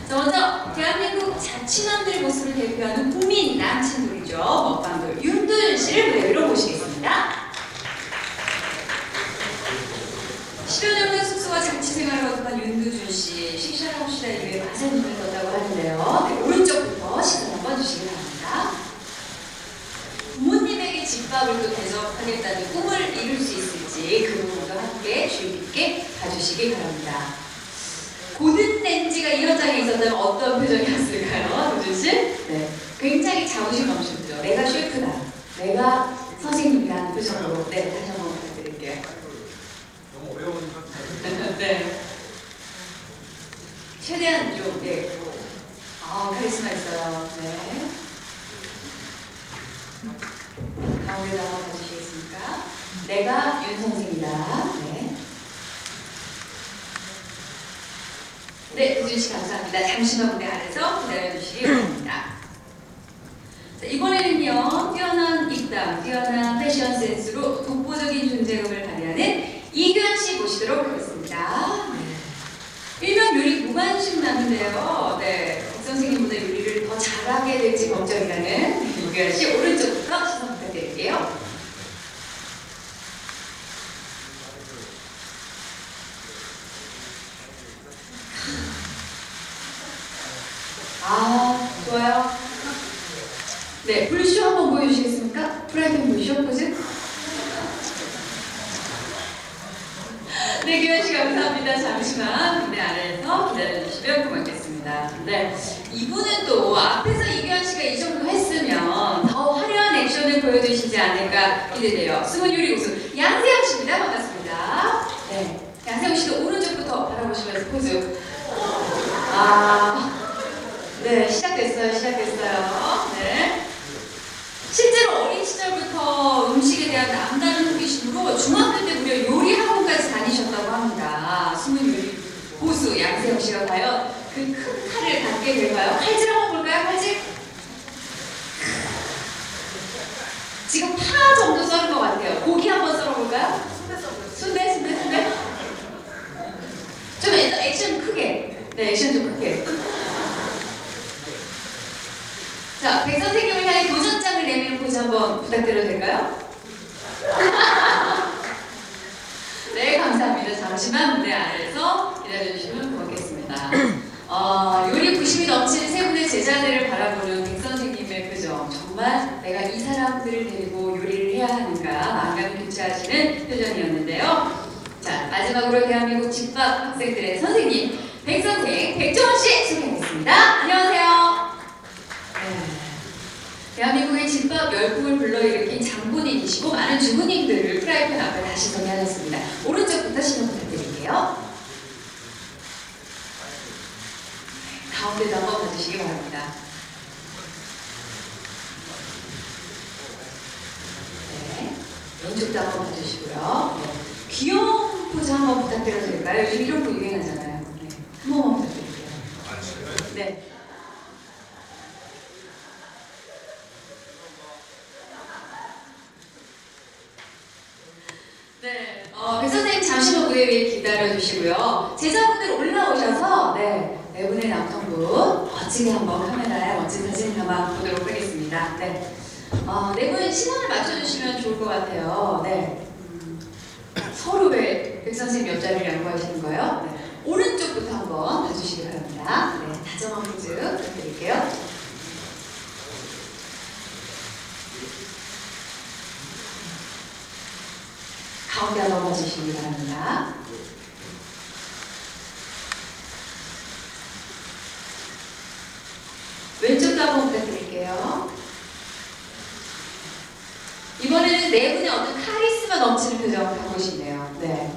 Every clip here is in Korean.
자, 먼저 대한민국 자취남들의 모습을 대표하는 국민 남친돌이죠. 먹방돌 윤두준 씨를 무대 위로 모시겠습니다. 10여 년의 숙소와 자취 생활을 거듭한 윤두준 씨, 씩씩하고 시다 이후에 맛의 눈을 떴다고 하는데요. 네, 오른쪽부터 시선 한번 주시기 바랍니다. 부모님에게 집밥을 또 대접하겠다는 꿈을 이룰 수 있을지 그 부분도 함께 주의 깊게 봐주시기 바랍니다. 고든 렌즈가 이 현장에 있었다면 어떤 표정이었을까요, 두준 씨? 네, 굉장히 자부심 넘치죠. 내가 셰프다, 내가 선생님이라는 표정으로. 네, 다시 한번 부탁드릴게요. 너무 어려우니까. 네, 최대한 좀 카리스마 있어요. 네. 가운데다 한번 봐주시겠습니까? 내가 윤 선생이다. 네. 네, 두준 씨 감사합니다. 잠시만 무대 아래서 기다려주시기 바랍니다. 자, 이번에는요, 뛰어난 입담, 뛰어난 패션 센스로 독보적인 존재감을 발휘하는 이규현 씨 모시도록 하겠습니다. 네. 일명 요리 무관심남인데요. 네, 박 선생님보다 요리를 더 잘하게 될지 걱정이라는 이규현 씨 오른쪽부터 시선 부탁드릴게요. 아, 좋아요. 네, 불쇼 한번 보여주시겠습니까? 프라이팬 불쇼 포즈? 네, 규현 씨 감사합니다. 잠시만 무대 아래에서 기다려주시면 고맙겠습니다. 네, 이분은 또 앞에서 이규현 씨가 이 정도 했으면 더 화려한 액션을 보여주시지 않을까 기대돼요. 숨은 요리 고수 양세형 씨입니다. 반갑습니다. 네, 양세형 씨도 오른쪽부터 바라보시면서 포즈. 네, 시작됐어요. 네. 실제로 어린 시절부터 음식에 대한 남다른 호기심으로 중학교 때 무려 요리 학원까지 다니셨다고 합니다. 숨은 요리 고수 양세형 씨가 과연 그 큰 칼을 갖게 될까요? 칼질 한번 볼까요? 칼질? 지금 파 정도 썰은 것 같아요. 고기 한번 썰어볼까요? 순대? 좀 액션 크게. 네, 액션 좀 크게. 자, 백 선생님을 향해 도전장을 내미는 포즈 한번 부탁드려도 될까요? 네, 감사합니다. 잠시만 무대 아래에서 기다려주시면 고맙겠습니다. 요리 부심이 넘치는 세 분의 제자들을 바라보는 백 선생님의 표정, 정말 내가 이 사람들을 데리고 요리를 해야 하는가 마음감이 교차하시는 표정이었는데요. 자, 마지막으로 대한민국 집밥 학생들의 선생님 백 선생 백종원 씨 소개하겠습니다. 안녕하세요. 대한민국의 집밥 열풍을 불러일으킨 장본인이시고 많은 주부님들을 프라이팬 앞에 다시 소개하셨습니다. 오른쪽부터 시선 부탁드릴게요. 가운데도 한번 봐주시기 바랍니다. 네, 왼쪽도 한번 봐주시고요. 네. 귀여운 포즈 한번 부탁드려도 될까요? 요즘 이런 거 유행하잖아요. 네, 한 번만 부탁드릴게요. 네. 네, 백 선생님 잠시만 무대 위에 기다려주시고요. 제자분들 올라오셔서 네 분의 남성분 멋지게 한번 카메라에 멋진 사진 담아 보도록 하겠습니다. 네, 네 분 신원을 맞춰주시면 좋을 것 같아요. 네, 서로의 백 선생님 옆자리를 양보하시는 거예요. 네, 오른쪽부터 한번 봐주시기 바랍니다. 네, 다정한 포즈 부탁드릴게요. 가운데 한번 봐주시기 바랍니다. 왼쪽도 한번 부탁드릴게요. 이번에는 네 분의 어떤 카리스마 넘치는 표정을 갖고 계시네요. 네.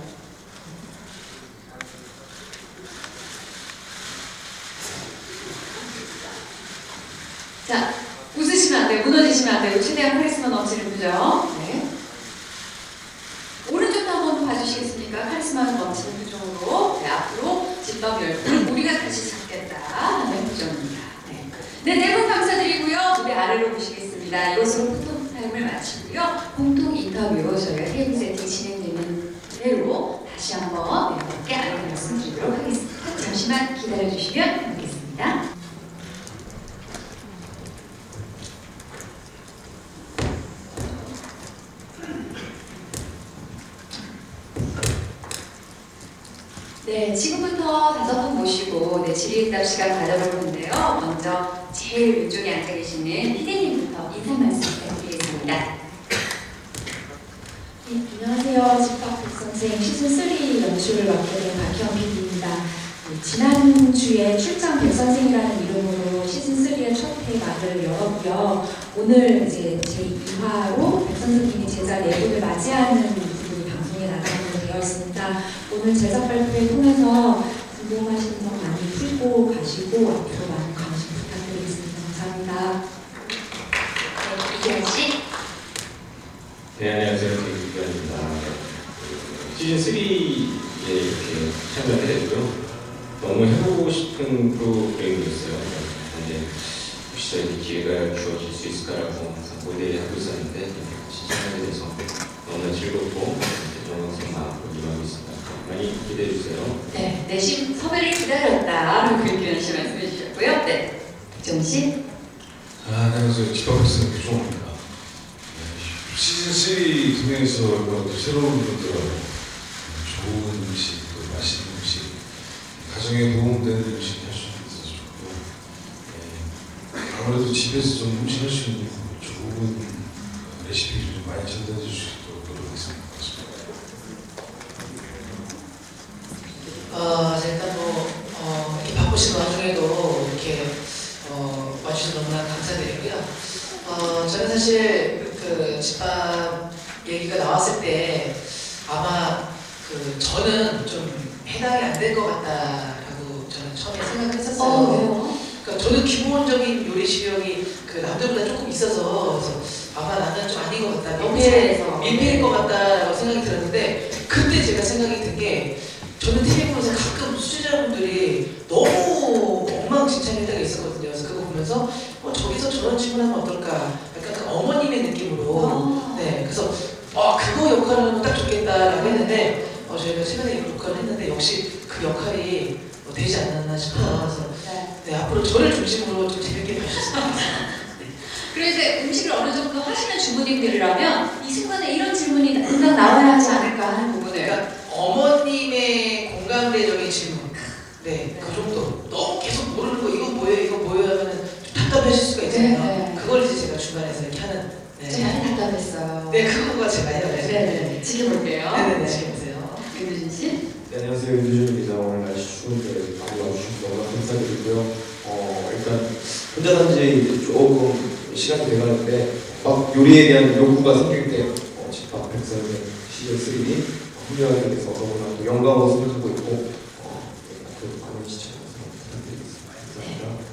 자, 웃으시면 안 돼요. 무너지시면 안 돼요. 최대한 카리스마 넘치는 표정. 네. 오른쪽도 한번 봐주시겠습니까? 카리스마 넘치는 표정으로. 네, 앞으로 집밥 열풍 우리가 다시 잡겠다 하는 표정입니다. 네, 분 감사드리고요. 무대 아래로 모시겠습니다. 이것으로 포토타임을 마치고요. 공통 인터뷰 저희가 테이블 세팅 진행되는 대로 다시 한번 몇 개 안내 말씀드리도록 하겠습니다. 잠시만 기다려주시면 좋겠습니다. 네, 지금부터 5분 모시고 질의응답 시간 가져볼 건데요. 먼저 제일 왼쪽에 앉아 계시는 피디님부터 인사 말씀 부탁드리겠습니다. 네, 안녕하세요. 집합 백선생 시즌3 연출을 맡게 된 박현 PD입니다. 네, 지난주에 출장 백선생이라는 이름으로 시즌3의 첫 회를 열었고요. 오늘 이제 제2화로 백선생님이 제자 4분을 맞이하는 부분이 방송에 나가게 되어 있습니다. 오늘 제작 발표를 통해서 궁금하신 점 많이 풀고 가시고 앞으로 많은 관심 부탁드리겠습니다. 감사합니다. 네, 이기현 씨. 네, 안녕하세요. 이기현입니다. 시즌3에 이렇게 참여하게 됐고요. 너무 해보고 싶은 프로그램이었어요. 근데 혹시 저에게 기회가 주어질 수 있을까라고 항상 고대하고 있었는데 같이 참여하게 돼서 너무 즐겁고 영광스러운 마음으로 임하고 있습니다. 많이 기대해주세요. 네, 내심 섭외를 기다렸다. 이기현 씨 말씀해 주셨고요. 네, 정 씨. 안녕하세요. 집합백선 유종호입니다. 시즌3 통해서 새로운 분들 좋은 음식, 또 맛있는 음식, 가정에 도움되는 음식 할 수 있어서 좋고요. 아무래도 집에서 좀 음식 할 수 있는 좋은 레시피를 좀 많이 전달해 주실 수 있도록 노력하겠습니다. 일단 이 바쁘신 와중에도 이렇게 와주셔서 너무나 감사드리고요. 저는 사실 그 집밥 얘기가 나왔을 때 아마 저는 좀 해당이 안 될 것 같다라고 저는 처음에 생각했었어요. 왜요? 그러니까 저는 기본적인 요리 실력이 남들보다 조금 있어서 그래서 아마 나는 좀 아닌 것 같다. 민폐일 것 같다라고 생각이 들었는데 그때 제가 생각이 든 게 저는 TV 보면서 가끔 수제자분들이 너무 엉망진창일 때가 있었거든요. 그래서 그거 보면서 저기서 저런 질문하면 어떨까? 약간 그 어머님의 느낌으로. 네, 그래서 그거 역할을 하면 딱 좋겠다라고 했는데 저희가 최근에 역할을 했는데 역시 그 역할이 되지 않았나 싶어요. 그래서 네, 앞으로 저를 중심으로 좀 재밌게 봐주셨으면 좋겠습니다. 그래서 음식을 어느 정도 하시는 주부님들이라면 이 순간에 이런 질문이 당장 나와야 하지 않을까 하는 부분을. 그러니까 어머님의 공감대적인 질문. 네, 그 정도. 너무 계속 모르는 거 이거 뭐예요 하면 좀 답답하실 수가 있잖아요. 네. 그걸 이제 제가 중간에서 이렇게 하는. 좀 많이 답답했어요. 네, 그거가 제가 해요. 네, 지켜볼게요. 네네네. 지켜보세요. 윤두준 씨. 네, 안녕하세요. 윤두준입니다. 오늘 날씨 추운데 많이 와주셔서 너무 감사드리고요. 일단 혼자 산지 조금 시간이 돼가는데 막 요리에 대한 욕구가 생길 때 집밥 백선생 시즌3이 합류하게 돼서 너무나 또 영광으로 생각하고 있고 앞으로 많은 시청 부탁드리겠습니다. 감사합니다.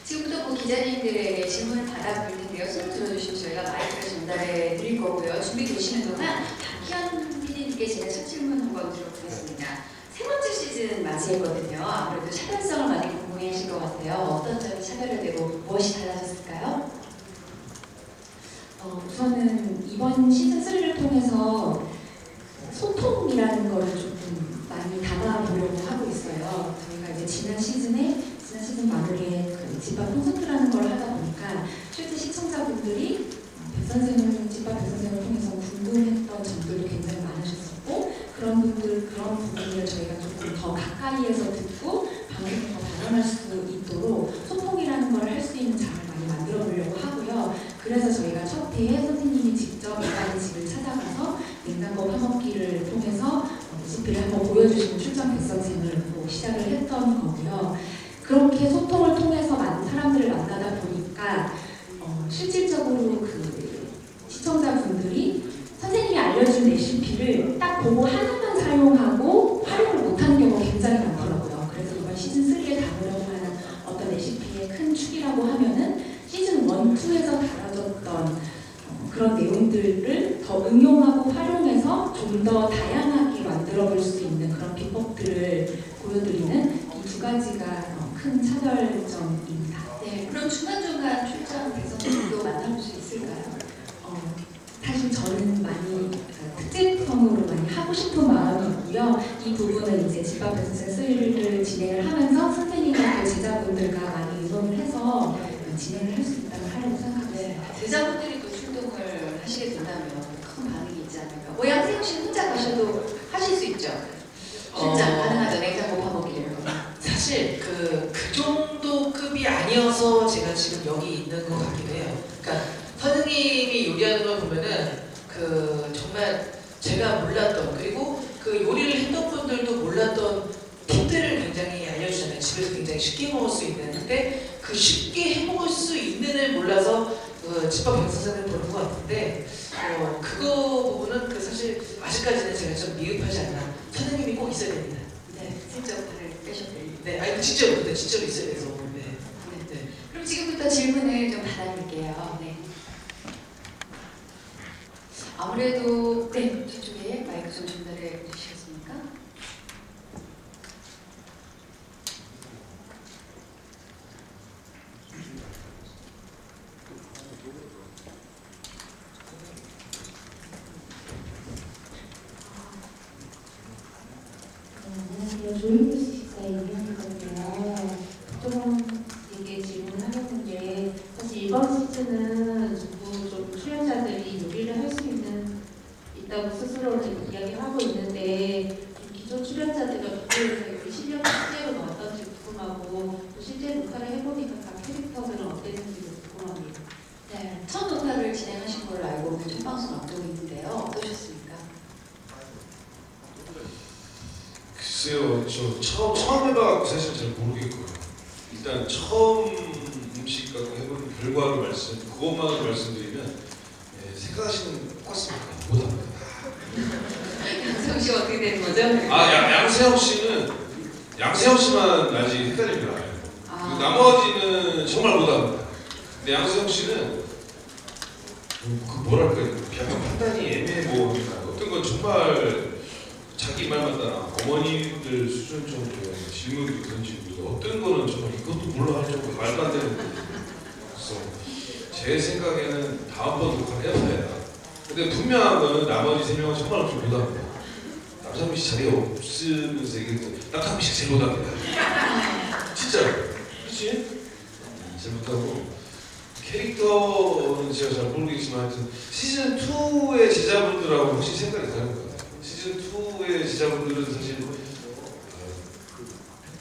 지금부터 그 기자님들에게 질문을 받아볼 텐데요. 손을 들어주시면 저희가 마이크를 전달해 드릴 거고요. 준비되시는 동안 박희연 PD님께 제가 첫 질문 한번 들어보겠습니다. 세 번째 시즌 맞이했거든요. 아무래도 차별성을 많이 궁금해하실 것 같아요. 어떤 점이 차별화되고 무엇이 달라졌을까요? 우선은 이번 시즌3를 통해서 소통이라는 거를 조금 많이 담아보려고 하고 있어요. 저희가 이제 지난 시즌 마무리에 집밥 콘서트라는 걸 하다 보니까 실제 시청자분들이 집밥 백선생을 통해서 궁금했던 점들도 굉장히 많으셨었고 그런 부분을 저희가 조금 더 가까이에서 듣고 방송에 더 발언할 수 있도록 소통이라는 걸 할 수 있는 장을 많이 만들어 보려고 하고요. 그래서 저희가 첫 회에 선생님이 직접 일반의 집을 찾아가서 냉장고 파먹기를 통해서 레시피를 한번 보여주시는 출장 백선생을 시작을 했던 거고요. 그렇게 소통을 통해서 많은 사람들을 만나다 보니까 실질적으로 그 시청자분들이 선생님이 알려준 레시피를 딱 보고 하나만 사용하고 활용을 못하는 경우가 굉장히 많더라고요. 그래서 이번 시즌3에 다루려고 하는 어떤 레시피의 큰 축이라고 하면은 시즌 1, 2에서 다뤄졌던 그런 내용들을 더 응용하고 활용해서 좀 더 다양하게 만들어 볼 수 있는 그런 비법들을 보여드리는 이 두 가지가 큰 차별점입니다. 네, 그럼 중간중간 출장 백선생도 만나볼 수 있을까요? 사실 저는 많이 특집성으로 많이 하고 싶은 마음이 있고요. 이 부분은 이제 집밥 백선생 3를 진행을 하면서 선생님과 또 제자분들과 많이 의논을 해서 진행을 할 수 있다면 하려고 생각합니다. 제자분들이 또 출동을 하시게 된다면 큰 반응이 있지 않을까? 양세형 씨는 혼자 가셔도 하실 수 있죠? 출장 가능하죠? 냉장고 급이 아니어서 제가 지금 여기 있는 것 같기도 해요. 그러니까 선생님이 요리하는 걸 보면은 그 정말 제가 몰랐던, 그리고 그 요리를 했던 분들도 몰랐던 팁들을 굉장히 알려주잖아요. 집에서 굉장히 쉽게 먹을 수 있는. 근데 그 쉽게 해 먹을 수 있는을 몰라서 집밥 병선생을 보는 것 같은데 그거 부분은 그 사실 아직까지는 제가 좀 미흡하지 않나. 선생님이 꼭 있어야 됩니다. 네, 슬쩍 발을 빼셨네요. 네, 아니 진짜로 있어야 돼서. 네. 네. 그럼 지금부터 질문을 좀 받아볼게요. 네. 아무래도 네, 저쪽에 마이크 좀 전달해 주시겠습니까? 안녕하세요. 조인뉴스 식사의 이현이거든요. 조금 되게 질문을 하겠는데 사실 이번 시즌은 전부 좀 출연자들이 요리를 할 수 있다고 스스로는 이야기하고 있는데 좀 기존 출연자들과 비교해서 요리 실력이 실제로는 어떤지 궁금하고 또 실제 녹화를 해보니까 각 캐릭터들은 어땠는지도 궁금합니다. 네, 첫 녹화를 진행하신 걸로 알고 첫 방송 앞두고 있는데요. 어떠셨습니까? 글쎄요, 저 처음 해봐갖고 사실 잘 모르겠고요. 일단 처음 음식 갖고 해본 결과를 그것만으로 말씀드리면 생각하시는 똑같습니다. 못합니다. 양성 씨 어떻게 되는 거죠? 양세형 씨만 아직 헷갈립니다. 그 나머지는 정말 못합니다. 근데 양세형 씨는 그 뭐랄까 약간 판단이 애매모호합니다. 어떤 건 정말 자기 말만 따라 어머니들 수준 정도의 질문도 던지고 어떤 거는 정말 이것도 몰라 할 정도 말도 안 되는 그래서 제 생각에는 다음번 녹화를 해봐야. 근데 분명한 건 나머지 3명은 정말 좀 못합니다. 남상민 씨 자리에 없으면서 얘기했더니 남상민 씨 제일 못합니다. 진짜로. 그렇지? 잘 못하고 캐릭터는 제가 잘 모르겠지만 하여튼 시즌2의 제자분들하고 확실히 생각이 다른 것 같아요. 시즌2의 제자분들은 사실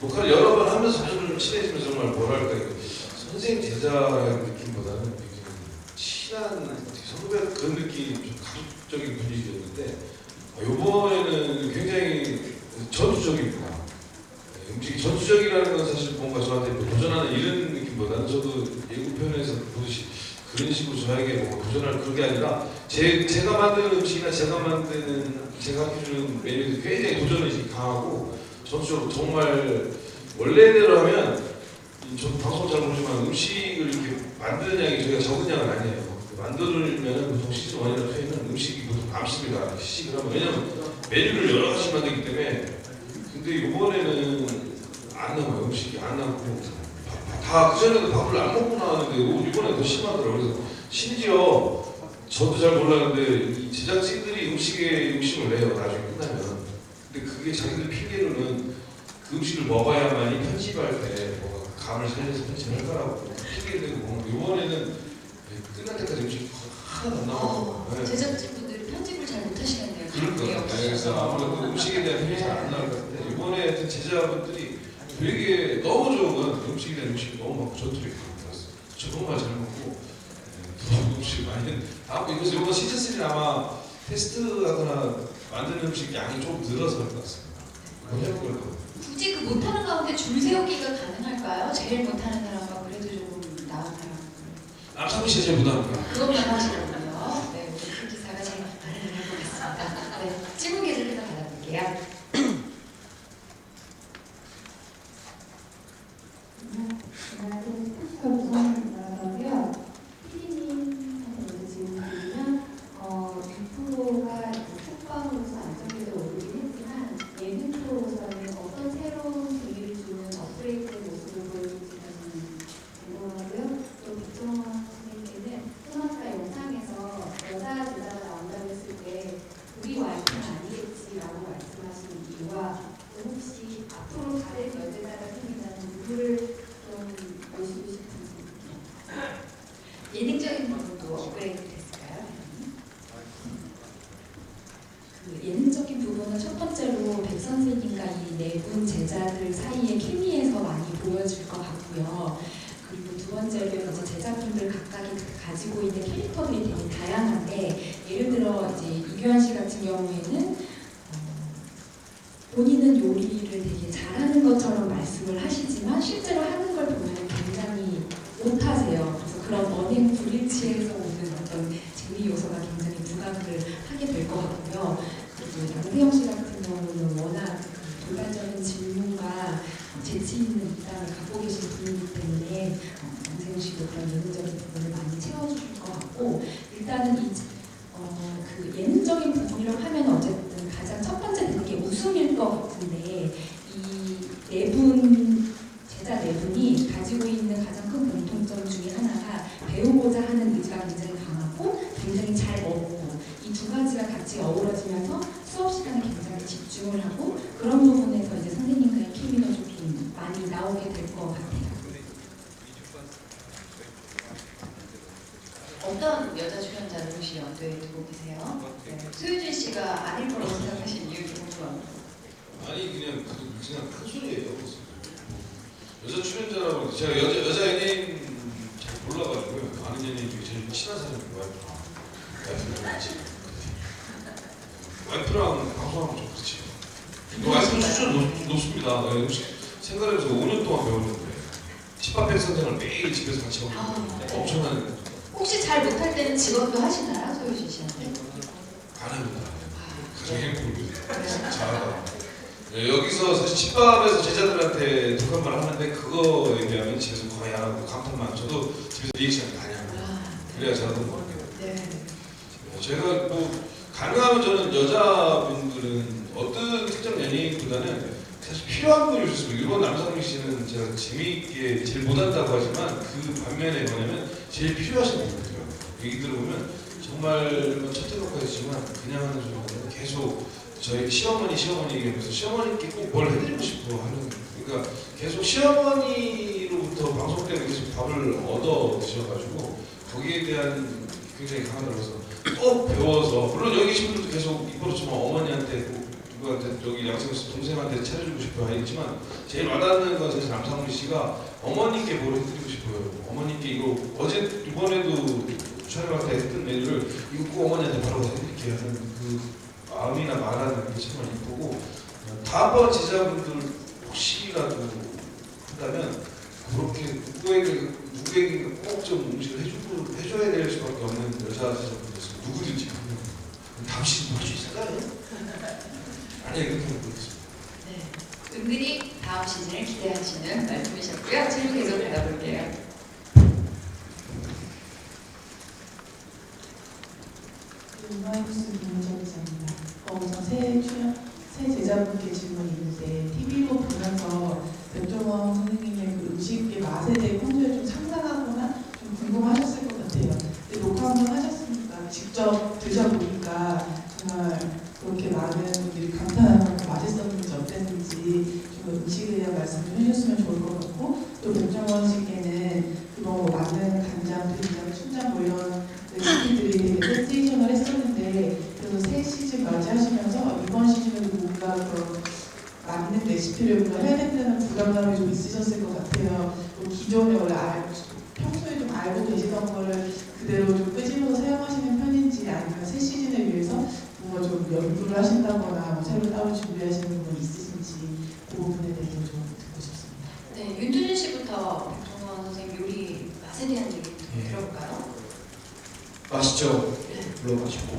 녹화를 여러 번 하면서 좀 친해지면서 정말 뭐랄까 선생님 제자라는 느낌보다는 친한 선후배 그런 느낌, 좀 가족적인 분위기였는데 이번에는 굉장히 전투적입니다. 음식이 전투적이라는 건 사실 뭔가 저한테 뭐 도전하는 이런 느낌보다는 저도 예고편에서 보듯이 그런 식으로 저에게 뭐 도전할 그런 게 아니라 제가 만드는 음식이나 제가 해주는 메뉴들이 굉장히 도전의식이 강하고 전투적으로 정말 원래대로 하면 저도 방송 잘 모르지만 음식을 이렇게 만드는 양이 저희가 적은 양은 아니에요. 만들면 보통 시즌 1이나 2에는 음식이 보통 남습니다. 시식을 하면. 왜냐면 메뉴를 여러 가지 만들기 때문에. 근데 이번에는 안 남아요. 음식이 안 남고 다 그전에도 밥을 안 먹고 나왔는데 이번에 더 심하더라고요. 그래서 심지어 저도 잘 몰랐는데 이 제작진들이 음식에 욕심을 내요. 나중에 끝나면. 근데 그게 자기들 핑계로는 그 음식을 먹어야만이 편집할 때 뭐가 감을 살려서 편집할 거라고 핑계를 대고 먹는데 이번에는 끝날 때까지 음식 하나도 안 나와요. 네. 제작진분들이 편집을 잘 못하시겠네요. 그러니까 그래서 아무래도 음식에 대한 편이 잘 안 나올 것 같은데 이번에 제자분들이 되게 너무 좋은 건 음식에 대한 음식이 너무 많고 전투력이 많았어요. 정말 잘 먹고 음식 많이 그래서 이번 시즌 3는 아마 테스트하거나 만드는 음식 양이 좀 늘어서 할 것 같습니다. 굳이 그 못하는 가운데 줄 세우기가 가능할까요? 제일 못하는 사람과 그래도 조금 나은 사람. 남상민 씨가 제일 못합니다. 그것만 하시거든요. 네, 우리 기사가 제일 말을 해보겠습니다. 네, 질문 계속해서 받아볼게요. 안녕하세요. 피디님한테 먼저 질문드리면 뷰프로가 톡방으로서 안정적으로 오르긴 했지만 예능 프로로서는 어떤 새로운 재미를 주는 업그레이드의 모습을 보여줄지는 궁금하고요. 또 백종원 선생님께는 소나타 영상에서 여자 제자가 나온다고 했을 때 우리 와이프는 아니겠지라고 말씀하신 이유와 또 혹시 앞으로 다른 여제자가 생긴다는 누구를 좀 모시고 싶은지. 예능적인 부분도 업그레이드 됐을까요? 그 예능적인 부분은 첫 번째로 백 선생님과 이 네 분 제자들 사이의 케미에서 많이 보여질 것 같고요. 그리고 두 번째로 이제 제작분들 각각이 가지고 있는 캐릭터들이 되게 다양한데 예를 들어 이제 이규환 씨 같은 경우에는 본인은 요리를 되게 잘하는 것처럼 말씀을 하시지만 실제로 하는 걸 보면 굉장히 못하세요. 그래서 그런 언행 불일치에서 오는 어떤 재미 요소가 굉장히 부각을 하게 될 것 같고요. 그리고 양세형 씨 같은 경우는 워낙 돌발적인 질문과 재치 있는 입담을 갖고 계신 분이기 때문에 양세형 씨도 그런 예능적인 부분을 많이 채워주실 것 같고 일단은 그 예능적인 부분이라고 하면 어쨌든 가장 첫 번째 되는 게 웃음일 것 같은데 이 네 분 제자 네 분이 가지고 있는 가장 큰 공통점 중에 하나가 배우고자 하는 의지가 굉장히 강하고 굉장히 잘 먹고 이 두 가지가 같이 어우러지면서 수업 시간에 굉장히 집중을 하고 그런 부분에서 이제 선생님과의 케미가 좀 많이 나오게 될 것 같아요. 어떤 여자 출연자를 혹시 염두에 두고 계세요? 네. 소유진 씨가 아닐 거라고 생각하신 이유를 궁금합니다. 아니 그냥 큰 소리예요. 여자 출연자라고 제가 여자 연예인 잘 몰라가지고요. 아는 연예인 중에 제일 친한 사람이 와이프랑 방송하면 좀 그렇지. 와이프는 수준 높습니다. 생각해서 5년 동안 배웠는데 집합 선생을 매일 집에서 같이 하고 있는데 엄청난. 혹시 잘 못할 때는 직업도 하시나요, 소유진 씨한테? 안 합니다. 가장 행복입니다. 잘하다. 여기서 사실 집밥에서 제자들한테 독한 말을 하는데 그거에 대한 집에서 거의 안 하고 감탄만 저도 집에서 리액션 많이 합니다. 그래야 잘하던 것 같아요. 네. 제가 뭐 가능하면 저는 여자분들은 어떤 특정 연예인보다는 사실 필요한 분이 있었습니다. 일본 남상미 씨는 제가 재미있게 제일 못한다고 하지만 그 반면에 뭐냐면 제일 필요하신 분 같아요. 얘기 들어보면 정말 첫째로까지 했지만 그냥 하는 소리보다 계속 저희 시어머니 얘기하면서 시어머니께 꼭 뭘 해드리고 싶어 하는 그러니까 계속 시어머니로부터 방송 때문에 계속 밥을 얻어 드셔가지고 거기에 대한 굉장히 강하다고해서 꼭 배워서 물론 여기 계신 분들도 계속 입버릇지만 어머니한테 꼭 누구한테 여기 양승 씨 동생한테 차려주고 싶어 하지만 제일 와닿는 건 사실 남상미 씨가 어머니께 뭘 해드리고 싶어요. 어머니께 이거 어제 이번에도 촬영할 때 했던 메뉴를 이거 꼭 어머니한테 바로 해드릴게 하는 그 마음이나 말하는 게 정말 이쁘고 다음번 제자분들 혹시라도 한다면 그렇게 누구에게 꼭 좀 음식을 해줘야 될 수밖에 없는 여자 제자분들 누구든지 당신도 할 수 있을까요? 아니 그렇게 모르겠습니다. 네. 은근히 다음 시즌을 기대하시는 말씀이셨고요. 질문 계속 받아볼게요. 유마이스 김은정 기자입니다. 우선 새 제자분께 질문이 있는데 TV로 보면서 백종원 선생님의 그 음식의 맛에 대해 평소에 좀 상상하거나 좀 궁금하셨을 것 같아요. 근데 녹화 한번 하셨으니까 직접 드셔보니까 정말 그렇게 많은 분들이 감탄하는 만큼 맛있었는지 어땠는지 좀 음식에 대한 말씀 좀 해주셨으면 좋을 것 같고 또 백종원 씨께는 그런 뭐 많은 간장, 된장, 춘장 뭐 이런 레시피들이 되게 센세이션을 했었는데 그래서 새 시즌 맞이하시면서 이번 시즌에도 뭔가 그런 맞는 레시피를 뭔가 해야 된다는 부담감이 좀 있으셨을 것 같아요. 기존에 원래 평소에 좀 알고 계시던 거를 그대로 좀 끄집어서 사용하시는 편인지 아니면 새 시즌을 위해서 뭔가 좀 연구를 하신다거나 뭐 새로 따로 준비하시는 부분이 있으신지 그 부분에 대해서 좀 듣고 싶습니다. 네, 윤두준 씨부터 백종원 선생님 요리 맛에 대한 얘기 들어볼까요? 맛있죠? 물론 맛있고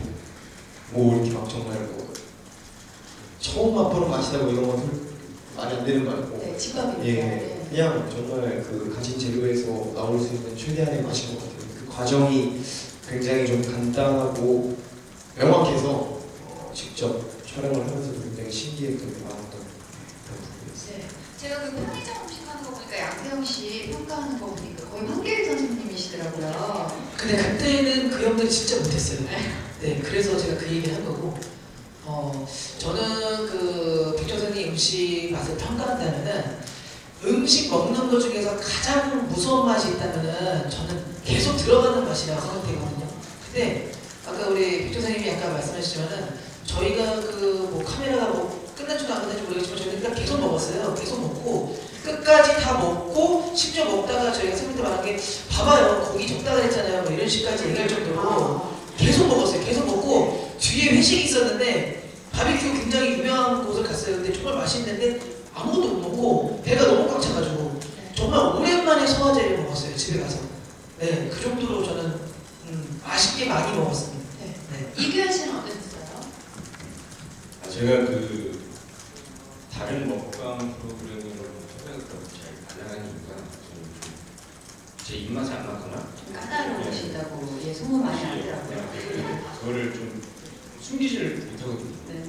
뭐 이렇게 막 정말 뭐 처음 맛보는 맛이라고 이런 건 말이 안 되는 말고 네, 집밥이니까. 예, 네. 그냥 정말 그 가진 재료에서 나올 수 있는 최대한의 맛인 것 같아요. 그 과정이 굉장히 좀 간단하고 명확해서 직접 촬영을 하면서 굉장히 신기했던 게 많았던 그런 부분이었어요. 네. 제가 그 편의점 음식 하는 거 보니까 양세형 씨 평가하는 거 보니까 거의 황길 선생님이시더라고요. 근데 그때는 그 형들이 진짜 못했어요. 네, 그래서 제가 그 얘기를 한 거고. 저는 그 백종원님 음식 맛을 평가한다면은 음식 먹는 것 중에서 가장 무서운 맛이 있다면은 저는 계속 들어가는 맛이라고 생각되거든요. 근데 아까 우리 백종원님이 약간 말씀하셨지만은 저희가 그 뭐 카메라가 뭐 끝난지도 안 끝난지 모르겠지만 저희가 계속 먹었어요. 계속 먹고 끝까지 다 먹고 심지어 먹다가 저희가 선생님들 말한 게 봐봐요 고기 적다 그랬잖아요 뭐 이런 식까지 얘기할 정도로 계속 먹었어요. 계속 먹고 뒤에 회식이 있었는데 바비큐 굉장히 유명한 곳을 갔어요. 근데 정말 맛있는데 아무것도 못 먹고 배가 너무 꽉 차가지고 정말 오랜만에 소화제를 먹었어요. 집에 가서. 네, 그 정도로 저는 맛있게 많이 먹었습니다. 네. 이규현 씨는 어떠셨어요? 제가 그 다른 먹방 프로그램으로 섭외했다고 잘 반영한 이유가 제 입맛에 안 맞거나 좀 까다로우신다고 예, 소문 많이 나더라고요. 그거를 좀 숨기지를 못하거든요. 네.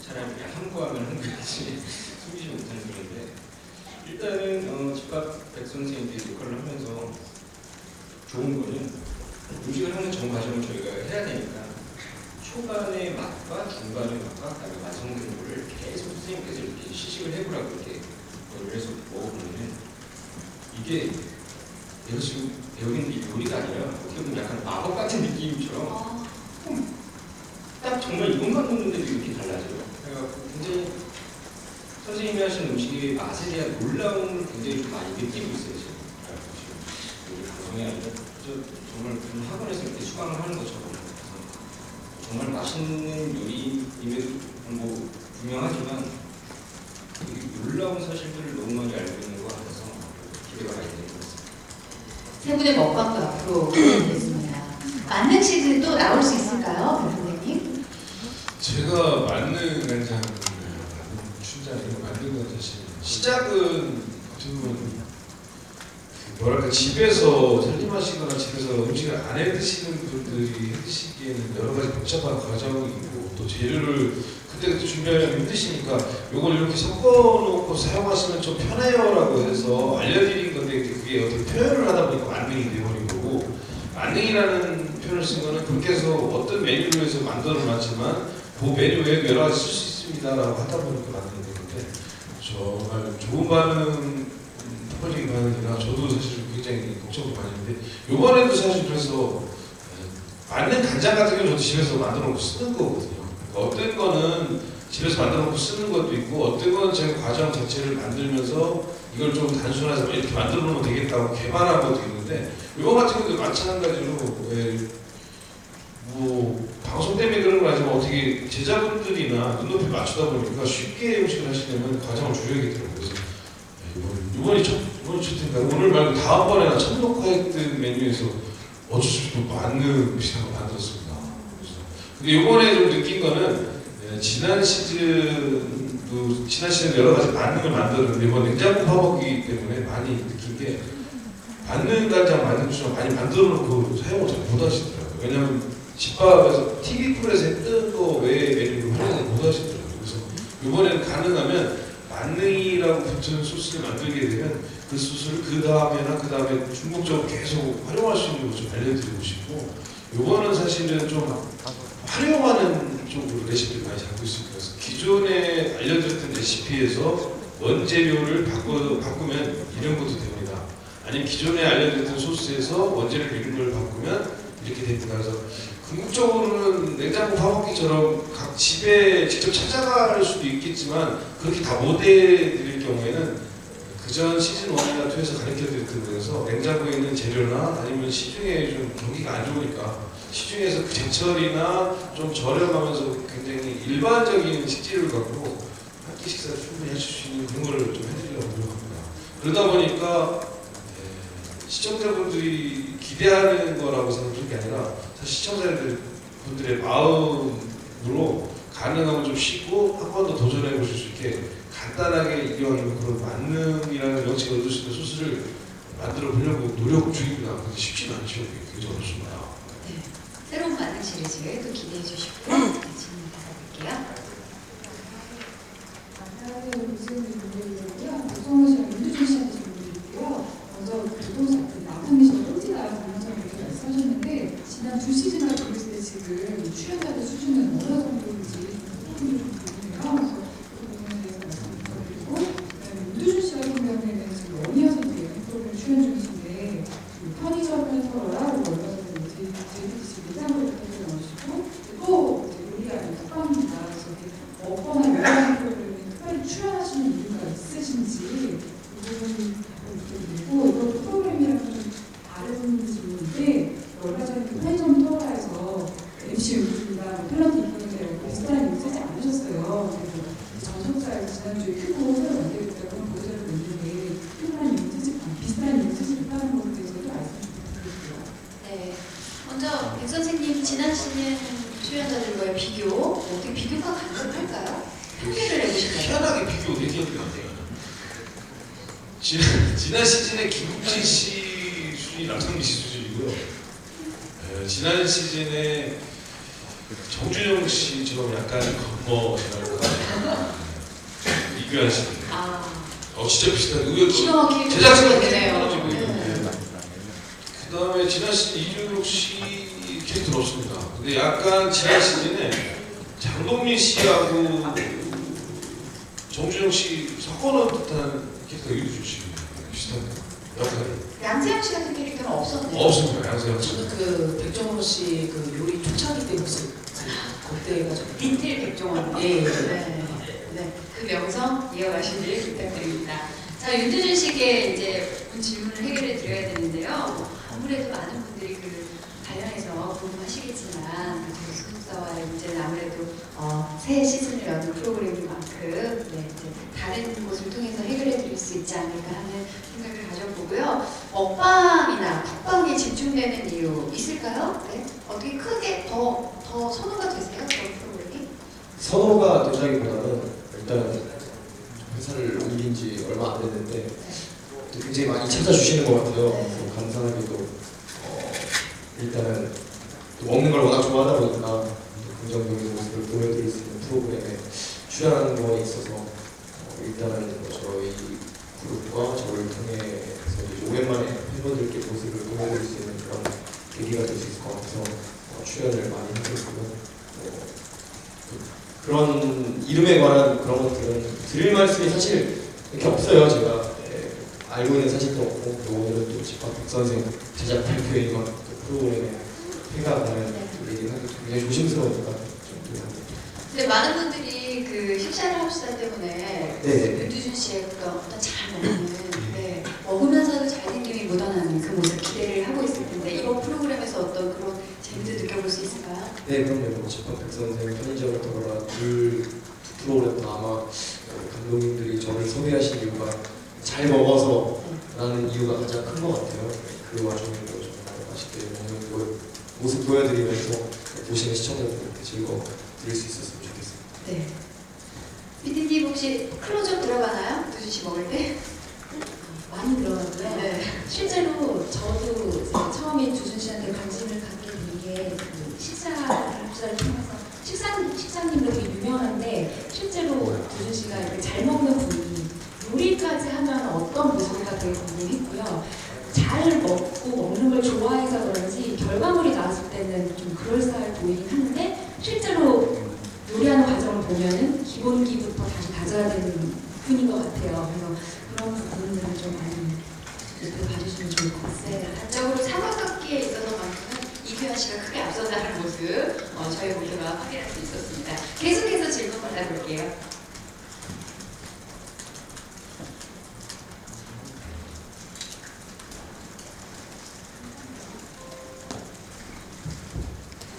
차라리 그냥 함구하면 한 거지 숨기지 못하는 그런데 일단은 집밥 백 선생님들이 역할을 하면서 좋은 거는 음식을 하는 전 과정을 저희가 해야 되니까 초반의 맛과 중반의 맛과 그다음에 완성되는 거를 계속 선생님께서 이렇게 시식을 해보라고 이렇게 그래서 먹어보면 이게 내가 지금 배우는 게 요리가 아니라 어떻게 보면 약간 마법 같은 느낌처럼 딱 정말 이것만 먹는데도 이렇게 달라져요. 그러니까 굉장히 선생님이 하시는 음식의 맛에 대한 놀라움을 굉장히 좀 많이 느끼고 있어요. 지금 우리 방송이 아니라 정말 학원에서 이렇게 수강을 하는 것처럼 정말 맛있는 요리임에도 뭐 분명하지만 되게 놀라운 사실들을 너무 많이 알고 있는 것 같아서 기대가 많이 되는 것 같습니다. 세 분의 먹방도 앞으로 기대되겠습니다. 만능 시즌 또 나올 수 있을까요, 박 선생님? 제가 만능 간장 춘장이고 만든 건 사실 시작은 어떻게 보면 뭐랄까 집에서 살림하시거나 집에서 음식을 안 해 드시는 분들이 해 드시기에는 여러 가지 복잡한 과정이 있고 또 재료를 그때그때 준비하려면 힘드시니까 이걸 이렇게 섞어놓고 사용하시면 좀 편해요라고 해서 알려드린 건데 그게 어떻게 표현을 하다 보니까 만능이 돼버린 거고 만능이라는 표현을 쓴 거는 그렇게 해서 어떤 메뉴로 해서 만들어 놨지만 그 메뉴 외에도 여러 가지 쓸 수 있습니다라고 하다 보니까 만능이 된 건데 정말 좋은 반응 폭발적인 반응이라 저도 사실 굉장히 걱정도 많이 했는데 이번에도 사실 그래서 맞는 간장 같은 경우는 저도 집에서 만들어 놓고 쓰는 거거든요. 그러니까 어떤 거는 집에서 만들어 놓고 쓰는 것도 있고 어떤 거는 제가 과정 자체를 만들면서 이걸 좀 단순해서 이렇게 만들어 놓으면 되겠다고 개발한 것도 있는데 이거 같은 경우도 마찬가지로 뭐 방송 때문에 그런 건 아니지만 어떻게 제자분들이나 눈높이 맞추다 보니까 쉽게 음식을 하시려면 과정을 줄여야겠더라고요. 그래서 이번이 첫인가 오늘 말고 다음번에나 첫 녹화했던 메뉴에서 어쩔 수 없이 맞는 음식을 만들었습니다. 근데 이번에 좀 느낀 거는 지난 시즌 여러 가지 만능을 만들었는데 이번 냉장고 파먹기 때문에 많이 느낀 게 만능 간장, 만능 주장 많이 만들어 놓고 사용을 잘 못 하시더라고요. 왜냐면 집밥에서 TV풀에서 했던 거 외에 메뉴를 활용을 못 하시더라고요. 그래서 이번에는 가능하면 만능이라고 붙은 소스를 만들게 되면 그 소스를 그 다음에 중복적으로 계속 활용할 수 있는 걸 좀 알려드리고 싶고 이거는 사실은 좀 활용하는 쪽으로 레시피를 많이 잡고 있습니다. 그래서 기존에 알려드렸던 레시피에서 원재료를 바꾸면 이런 것도 됩니다. 아니면 기존에 알려드렸던 소스에서 원재료를 이런 걸 바꾸면 이렇게 됩니다. 그래서 궁극적으로는 냉장고 파먹기처럼 각 집에 직접 찾아갈 수도 있겠지만 그렇게 다 못 해드릴 경우에는 그전 시즌 1이나 2에서 가르쳐드렸던 데에서 냉장고에 있는 재료나 아니면 시중에 좀 경기가 안 좋으니까 시중에서 그 제철이나 좀 저렴하면서 굉장히 일반적인 식재료를 갖고 한 끼 식사를 충분히 하실 수 있는 그런 걸 좀 해드리려고 노력합니다. 그러다 보니까 시청자분들이 기대하는 거라고 생각하는 게 아니라 사실 시청자분들의 마음으로 가능하면 좀 쉽고 한 번 더 도전해 보실 수 있게 간단하게 이왕이면 그런 만능이라는 명칭을 얻을 수 있는 소스를 만들어 보려고 노력 중입니다. 근데 쉽지는 않죠. 굉장히 어렵습니다. 네. 새로운 만능 시리즈 또 기대해 주시고요. 네, 질문 받아볼게요. 문제는요. 박성호 씨랑 윤두준 씨한테 질문드릴게요. 먼저 부동산 남편이신 꼴찌가 부동산 얘기 말씀하셨는데 지난 2시즌을 보셨을 때 지금 출연자들 수준은 어느 정도인지 좀 궁금해요. 그 부분에 대해서 말씀드리고 윤두준 씨 같은 경우에는 지금 러니어 선수의 프로그램 출연 중이신데 편의점을 털어라 그리고 얼마 전에 JTBC 내장으로 나오시고 또 요리하는 톡방입니다. 그래서 먹거나 요리하는 프로그램에 특별히 출연하시는 이유가 있으신지 지난 시즌 출연자들과의 비교, 어떻게 비교가 가능할까요? 한계를 내보실까요? 희한하게 비교 되게 안 돼요. 지난 시즌에 김국진 씨 수준이 남상미 씨 수준이고요. 지난 시즌에 정준영 씨처럼 약간 겉멋이랄까 이규환 씨. 진짜 비슷한. 기가 막히게 제작진이 되네요. 떨어지고 있는데. 그다음에 지난 시즌 이준욱 씨 캐릭터는 없습니다. 근데 약간 지난 시즌에 장동민 씨하고 정준영 씨 섞어놓은 듯한 캐릭터 이준욱 씨 비슷한 역할이. 양세형 씨 같은 캐릭터는 없었네요. 없습니다. 양세형 씨. 저는 그 백종원 씨 그 요리 초창기 때 모습 그때가 좀 리틀 백종원. 예. 네, 그 명성 이어가시길 부탁드립니다. 자, 윤두준 씨께 이제 질문을 해결해 드려야 되는데요. 아무래도 많은 분들이 그 관련해서 궁금하시겠지만 그 소속사와의 문제는 아무래도 새 시즌을 여는 프로그램인 만큼 이제 다른 곳을 통해서 해결해 드릴 수 있지 않을까 하는 생각을 가져보고요. 먹방이나 쿡방에 집중되는 이유 있을까요? 네? 어떻게 크게 더 선호가 되세요? 그런 프로그램이? 선호가 되자기보다는 일단 회사를 옮긴 지 얼마 안 됐는데 굉장히 많이 찾아주시는 것 같아요. 그래서 감사하게도 일단은 또 먹는 걸 워낙 좋아하다 보니까 긍정적인 모습을 보여드릴 수 있는 프로그램에 출연하는 거에 있어서 일단은 저희 그룹과 저를 통해서 이제 오랜만에 팬분들께 모습을 보여드릴 수 있는 그런 계기가 될 수 있을 것 같아서 출연을 많이 하고 있고요. 그런 이름에 관한 그런 것들은 드릴 말씀이 사실 이렇게 없어요. 제가 알고 있는 사실도 없고 또 오늘은 또 집합 백선생 제작 발표인 것 프로그램에 회가 가는 얘기를 하기 굉장히 조심스러우니까 좀 근데 많은 분들이 그 식사를 합시다 때문에 네. 윤두준 씨의 어떤 잘 먹는 먹으면서도 잘생김이 묻어나는 그 모습 기대를 하고 있을 텐데 이번 프로그램에서 어떤 그런 재미도 느껴볼 수 있을까요? 네, 그럼요. 집합 백선생 편의점을 더불어 두 프로그램도 아마 감독님들이 저를 섭외하신 이유가 잘 먹어서 라는 이유가 가장 큰 것 같아요. 그 와중에도 정말 맛있게 먹는 모습 보여드리면서 보시는 시청자분들께 즐거워 드릴 수 있었으면 좋겠습니다. 네. PD님 혹시 클로즈업 들어가나요? 두준 씨 먹을 때? 많이 들어가고요. 네. 실제로 저도 이제 처음에 두준 씨한테 관심을 갖게 된 게 그 식사를 통해서 식사님도 되게 유명한데 실제로 두준 씨가 이렇게 잘 먹는 분이 요리까지 하면 어떤 모습일까 되게 궁금했고요. 잘 먹고 먹는 걸 좋아해서 그런지 결과물이 나왔을 때는 좀 그럴싸해 보이긴 하는데 실제로 요리하는 과정을 보면은 기본기부터 다시 다져야 되는 분인 것 같아요. 그래서 그런 부분들을 좀 많이 이렇게 봐주시면 좋을 것 같아요. 네, 단적으로 사과깎기에 있어서만큼은 이규현 씨가 크게 앞선다는 모습 저희 모두가 확인할 수 있었습니다. 계속해서 질문 받아볼게요.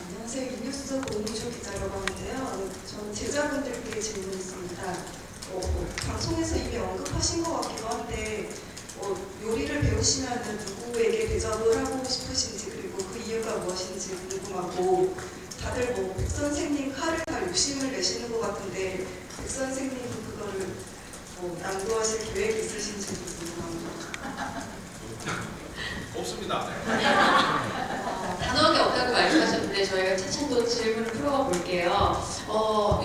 안녕하세요. 윤뉴스 공무쇼 기자라고 하는데요. 저는 제자분들께 질문이 있습니다. 방송에서 이미 언급하신 것 같기도 한데 요리를 배우시면 누구에게 대접을 하고 싶으신지 그리고 그 이유가 무엇인지 궁금하고 다들 백 선생님 칼을 다 욕심을 내시는 것 같은데 백 선생님은 그거를 양도하실 계획 있으신지 궁금합니다. 없습니다. 단호하게 없다고 말씀하셨는데 저희가 차차 또 질문을 풀어가 볼게요.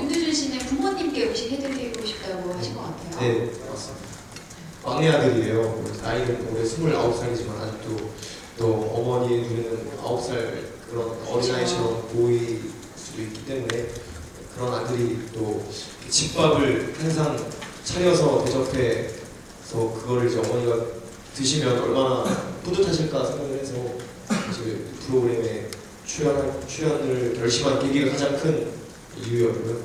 윤두준 씨는 부모님께 음식 해드리고 싶다고 하신 것 같아요. 네, 맞습니다. 막내 아들이에요. 나이는 올해 29살이지만 아직도 또 어머니의 눈에는 9살 그런 어린아이처럼 보일 수도 있기 때문에 그런 아들이 또 집밥을 항상 차려서 대접해서 그거를 이제 어머니가 드시면 얼마나 뿌듯하실까 생각을 해서 이제 프로그램에 출연을 결심한 계기가 가장 큰 이유였고요.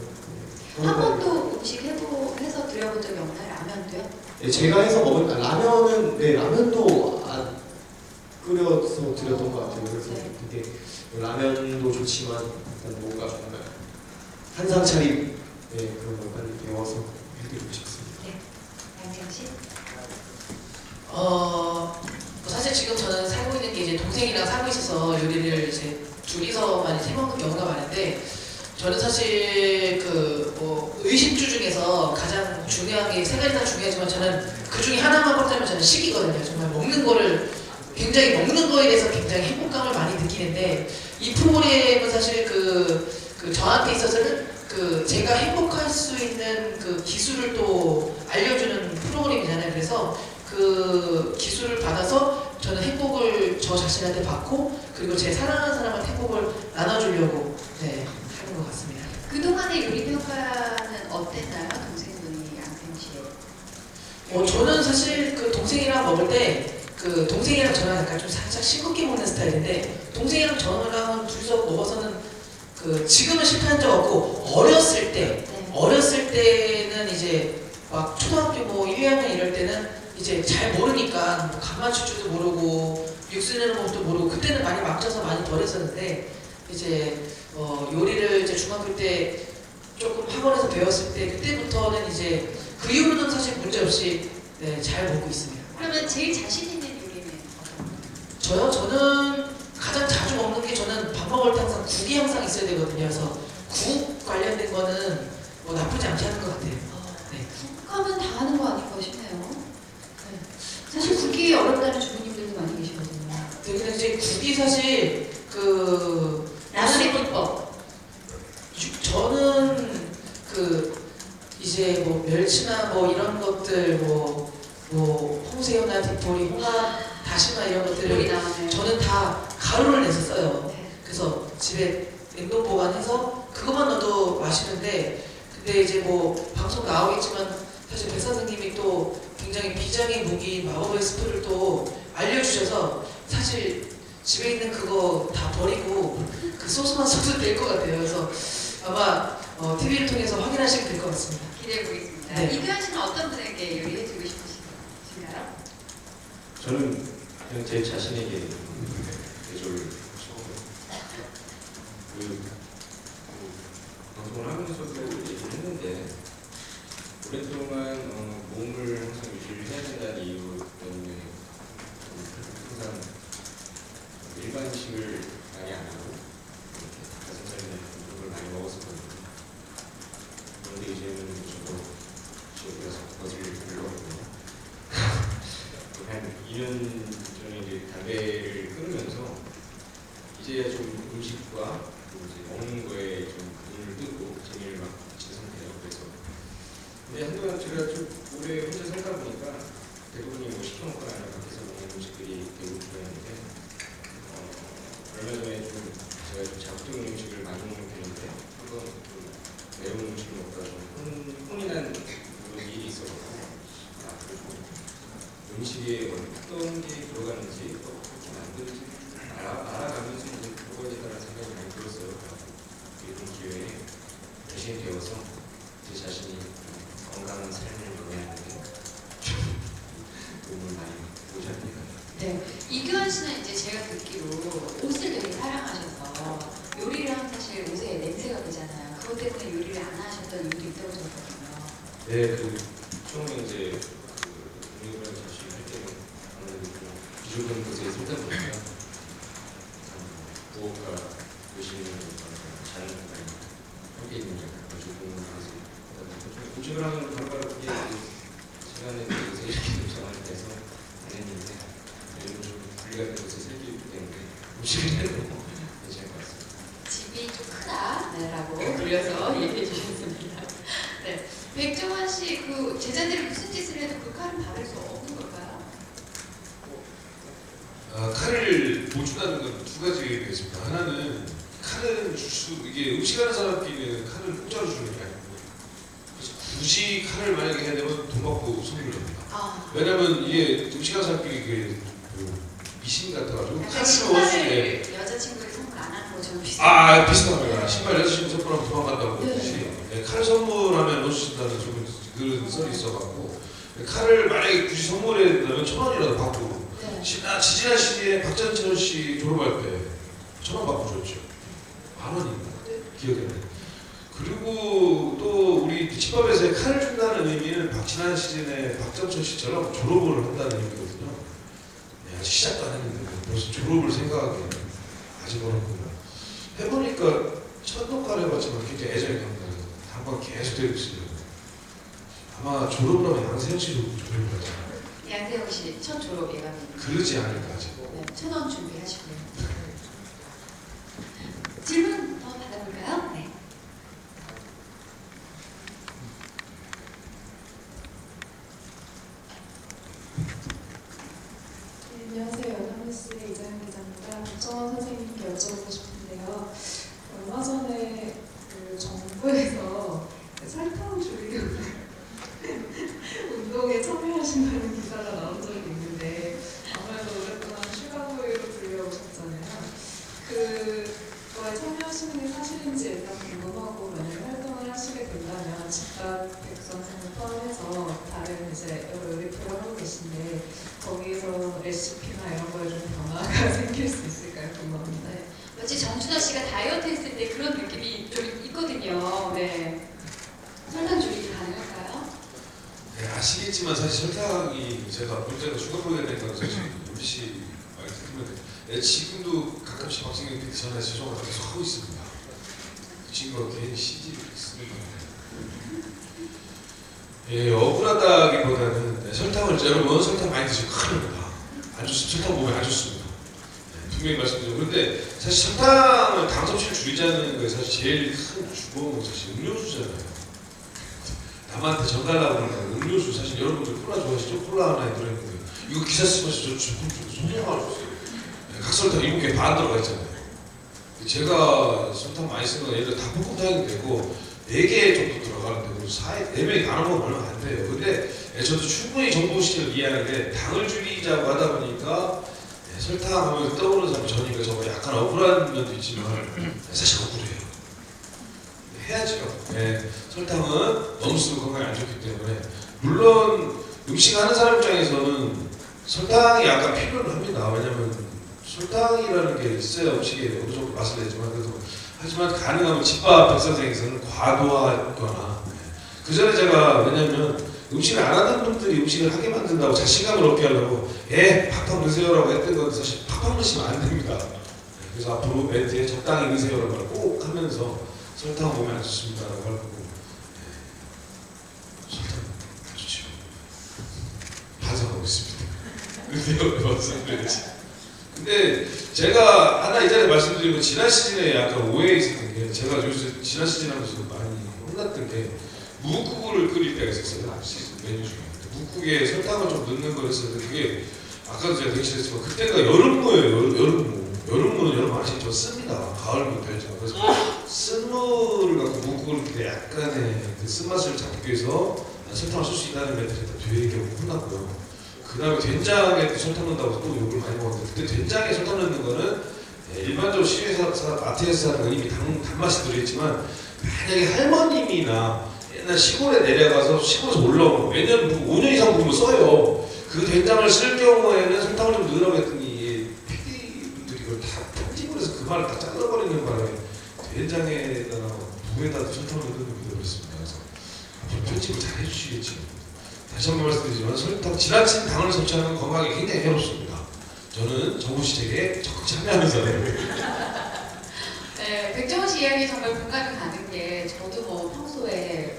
한 번도 음식 해서 드려본 적이 없나요? 라면도요? 네, 제가 해서 먹은 라면은 라면도 안 끓여서 드렸던 것 같아요. 그래서 되게 라면도 좋지만 일단 뭔가 정말 한상 차림 그런 걸 빨리 배워서 해드리고 싶습니다. 네, 양재현 씨. 사실 지금 저는 살고 있는 게 이제 동생이랑 살고 있어서 요리를 이제 둘이서 많이 해먹는 경우가 많은데 저는 사실 뭐 의식주 중에서 가장 중요한 게 세 가지 다 중요하지만 저는 그 중에 하나만 꼽자면 저는 식이거든요. 정말 먹는 거를 굉장히 먹는 거에 대해서 굉장히 행복감을 많이 느끼는데 이 프로그램은 사실 저한테 있어서는 제가 행복할 수 있는 그 기술을 또 알려주는 프로그램이잖아요. 그래서 그 기술을 받아서 저는 행복을 저 자신한테 받고 그리고 제 사랑하는 사람한테 행복을 나눠주려고 하는 것 같습니다. 그동안의 요리 평가는 어땠나요? 동생분이 양쌤 씨의? 저는 사실 그 동생이랑 먹을 때 동생이랑 저랑 약간 좀 살짝 싱겁게 먹는 스타일인데 동생이랑 저랑 둘이서 먹어서는 지금은 실패한 적 없고 어렸을 때는 이제 막 초등학교 뭐 1, 2학년 이럴 때는 이제 잘 모르니까 뭐 간만 칠 줄도 모르고 육수 내는 것도 모르고 그때는 많이 망쳐서 많이 버렸었는데 이제 요리를 이제 중학교 때 조금 학원에서 배웠을 때 그때부터는 이제 그 이후로는 사실 문제 없이 잘 먹고 있습니다. 그러면 제일 자신 있는 요리는 저요? 저는 가장 자주 먹는 게 저는 밥 먹을 때 항상 국이 항상 있어야 되거든요. 그래서 국 관련된 거는 뭐 나쁘지 않게 하는 것 같아요. 네. 국하면 다 하는 거 아닐까 싶네요. 사실 국이 어렵다는 주부님들도 많이 계시거든요. 네, 근데 이제 국이 사실 나만의 비법. 저는 이제 뭐 멸치나 뭐 이런 것들 뭐 홍새우나 디포리, 홍합, 다시마 이런 것들을 저는 다 가루를 내서 써요. 그래서 집에 냉동 보관해서 그것만 넣어도 맛있는데 근데 이제 뭐 방송 나오겠지만 사실 배 선생님이 또 굉장히 비장의 무기 마법의 스프를 또 알려주셔서 사실 집에 있는 그거 다 버리고 그 소스만 써도 될 것 같아요. 그래서 아마 TV를 통해서 확인하시면 될 것 같습니다. 기대해 보겠습니다. 네. 이규환 씨는 어떤 분에게 요리해주고 싶으신가요? 저는 그냥 제 자신에게 대조를 하고 방송을 하면서도 얘기를 했는데 오랫동안 몸을 항상 유지를 해야 된다는 이유 때문에 항상 일반식을 많이 안 하고 닭가슴살이나 이런 걸 많이 먹었었거든요. 그런데 이제는 저도 집에 가서 버즈를 하려고 한 2년 전에 이제 담배를 끊으면서 이제야 좀 음식과 이제 먹는 거에 좀 눈을 뜨고 재미를 막 붙인 상태예요. 그래서 근데 한동안 제가 좀 오래 혼자 살다 보니까 대부분이 뭐 시켜먹거나 아니면 밖에서 먹는 음식들이 대부분이었는데 얼마 전에 좀 제가 좀 자극적인 음식을 많이 먹는 편인데 한번 좀 매운 음식을 먹다가 좀 혼이 난 그런 일이 있어서 음식에 어떤 게 들어가는지 어떻게 만드는지 알아가면서 이제 먹어야 된다는 생각이 많이 들었어요. 이런 기회에 대신 되어서 제 자신이 건강한 삶을 영위하는 데 도움을 많이 보셨습니다. 네, 이규환 씨는 이제 제가 듣기로 옷을 되게 사랑하셔서 요리랑 사실 옷에 냄새가 배잖아요. 그것 때문에 요리를 안 하셨던 이유도 있다고 들었거든요. 네, 처음에 이제 음식을 자취할 때는 아무래도 비좁은 곳에 살다 보니까 부엌과 요시는 자연 공간이 함께 있는 약간 좁은 곳에서 음식을 하면 바로바로 그게 시간에 대해서 이렇게 정하게 돼서 안 했는데 요즘 좀 분리가 된 곳에 살기 때문에 음식을 해도 괜찮을 것 같습니다. 집이 좀 크다라고 불려서 얘기해 주셨습니다. 네, 백종원 씨 제자들이 무슨 짓을 해도 그 칼은 받을 수 없는 걸까요? 칼을 못 준다는 건 두 가지가 있습니다. 하나는 칼은 이게 음식하는 사람끼리는 칼을 공짜로 주는 게 아니고 그래서 굳이 칼을 만약에 해야 되면 돈 받고 선물을 합니다. 왜냐면 이게 음식하는 사람끼리 미신 같아가지고 칼을 신발을 여자친구에게 선물 안 하는 것처럼 비슷해요. 비슷합니다. 신발 여자친구 선물하면 도망간다고 그러듯이 칼 선물하면 넣어주신다는 그런 썰이 있어갖고 칼을 만약에 굳이 선물해야 된다면 1,000원이라도 받고 지지난 시기에 박전철 씨 졸업할 때 1,000원 받고 줬죠. 만원인가 기억이 나요. 그리고 또 우리 집밥에서 칼을 준다는 의미는 박진환 시즌에 박전철 씨처럼 졸업을 한다는 의미거든요. 아직 시작도 안 했는데 벌써 졸업을 생각하기에는 아직 어렵구나. 해보니까 첫 녹화를 해봤지만 굉장히 애정이 갑니다. 한번 계속 되고 있어요. 아마 졸업을 하면 양세형 씨도 졸업을 하잖아요. 양세형 씨 첫 졸업 예감입니다. 그러지 않을까 아직. 네, 1,000원 준비하시고요. 질문 더 받아볼까요? 네. 안녕하세요. 연합뉴스의 이자영 기자입니다. 박정원 선생님께 여쭤보고 싶은데요. 얼마 전에 그 정부에서 설탕 줄이려고 운동에 참여하신다는 기사가 나온 적이 있는데 아무래도 오랫동안 슈가보이로 불려오셨잖아요. 그거에 참여하시는 게 사실인지 일단 궁금하고 만약에 활동을 하시게 된다면 집밥 백선생을 포함해서 다른 이제 여러 요리프를 하고 계신데 거기에서 레시피나 이런 거에 좀 변화가 생길 수 있을까요? 궁금합니다. 네. 마치 정준하 씨가 다이어트 했을 때 그런 느낌이 좀 있거든요. 네. 설탕 줄이기 가능할까요? 네, 아시겠지만 사실 설탕이 제가 문제가 슈가보이가 된 건 사실 우리 씨 많이 듣는데 네, 지금도 가끔씩 박진경 PD 전화해서 죄송하다고 계속 하고 있습니다. 그 친구가 괜히 CG를 쓰는 거예요. 예, 억울하다기보다는 네, 설탕을 여러분 설탕 많이 드시면 큰일 납니다. 안 좋습니다. 설탕 몸에 안 좋습니다. 네, 분명히 말씀드리죠. 그런데 사실 설탕을 당 섭취를 줄이자는 게 사실 제일 큰 주범은 사실 음료수잖아요. 남한테 전달하고 그러는 음료수 사실 여러분들 콜라 좋아하시죠? 콜라 하나에 들어있는데 이거 기사 쓰면서 저 손님하러 줬어요. 각설탕 7개 반 들어가 있잖아요. 제가 설탕 많이 쓰는 건 예를 들어 닭볶음탕이 되고 4개 정도 들어가는데 4명이 나눠 먹으면 얼마 안 돼요. 근데 저도 충분히 정부 시절을 이해하는 게 당을 줄이자고 하다 보니까 설탕 하면 떠오르는 사람이 저니까 저거 약간 억울한 면도 있지만 사실 억울해요. 해야죠. 네, 설탕은 너무 쓰면 건강에 안 좋기 때문에 물론 음식 하는 사람 입장에서는 설탕이 약간 필요는 합니다. 왜냐면 설탕이라는 게 있어야 음식에 어느 정도 맛을 내지만 그래도 하지만 가능하면 집밥 백선생에서는 과도하거나 그 전에 제가 왜냐면 음식을 안 하던 분들이 음식을 하게 만든다고 자신감을 얻게 하려고 팍팍 넣으세요라고 했던 건 사실 팍팍 넣으시면 안 됩니다. 그래서 앞으로 멘트에 적당히 넣으세요라고 말을 꼭 하면서 설탕 몸에 안 좋습니다라고 할 거고 설탕 안 좋죠. 반성하고 있습니다. 그래요, 말씀드려야지. 근데 제가 하나 이 자리에 말씀드리면 지난 시즌에 약간 오해 있었던 게 제가 요새 지난 시즌 하면서 많이 혼났던 게 묵국을 끓일 때가 있었어요. 시즌 메뉴 중에. 묵국에 설탕을 좀 넣는 걸 했었는데 그게 아까도 제가 대신했지만 그때가 여름무예요. 여름무는 여러분 아시죠? 씁니다. 가을무 되죠. 그래서 쓴 물을 갖고 묵국을 끓일 때 약간의 그 쓴맛을 잡기 위해서 설탕을 쓸 수 있다는 멘트를 되게 혼났고요. 그 다음에 된장에 설탕 넣는다고 또 욕을 많이 먹었는데 그때 된장에 설탕 넣는 거는 일반적으로 시중에서 마트에서 사는 건 이미 단맛이 들어있지만 만약에 할머님이나 옛날 시골에 내려가서 시골에서 올라오면 매년 5년 이상 묵으면 써요. 그 된장을 쓸 경우에는 설탕을 좀 넣으라고 했더니 PD분들이 이걸 다 편집을 해서 그 말을 다 잘라버리는 바람에 된장에다가 무에다가 설탕을 넣는 걸 믿어버렸습니다. 그래서 앞으로 편집을 잘 해주시겠지. 다시 한번 말씀드리지만 설탕, 지나친 당을 섭취하는 건 건강에 굉장히 해롭습니다. 저는 정부 시책에 적극 참여하는 사람입니다. 네, 백정원 씨 이야기 정말 공감이 가는 게 저도 뭐 평소에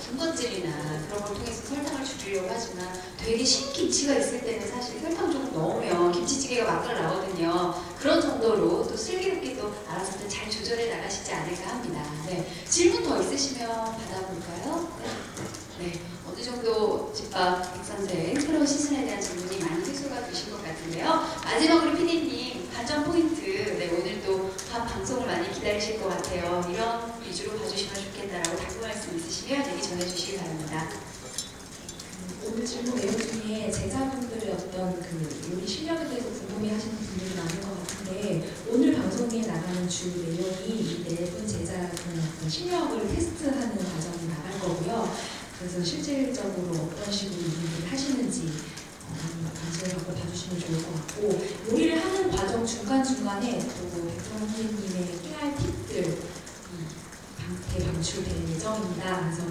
군것질이나 그런 걸 통해서 설탕을 줄이려고 하지만 되게 신김치가 있을 때는 사실 설탕 조금 넣으면 김치찌개가 막걸리 나거든요. 그런 정도로 또 슬기롭게 또 알아서 잘 조절해 나가시지 않을까 합니다. 네, 질문 더 있으시면 받아볼까요? 네, 어느 정도 집밥 백선생 새로운 시즌에 대한 질문이 많이 해소가 되신 것 같은데요. 마지막으로 PD님 관전 포인트, 네, 오늘도 방송을 많이 기다리실 것 같아요. 이런 위주로 봐주시면 좋겠다라고 당부 말씀 있으시면 얘기 전해주시기 바랍니다. 오늘 질문 내용 중에 제자분들의 어떤 그 요리 실력에 대해서 궁금해하시는 분들이 많은 것 같은데 오늘 방송에 나가는 주 내용이 이 4분 제자의 어떤 실력을 테스트하는 과정이 나갈 거고요. 그래서 실질적으로 어떤 식으로 요리를 하시는지 관심을 갖고 봐주시면 좋을 것 같고 요리를 하는 과정 중간중간에 또 백성원 선생님의 깨알 팁들 방출될 예정입니다. 그래서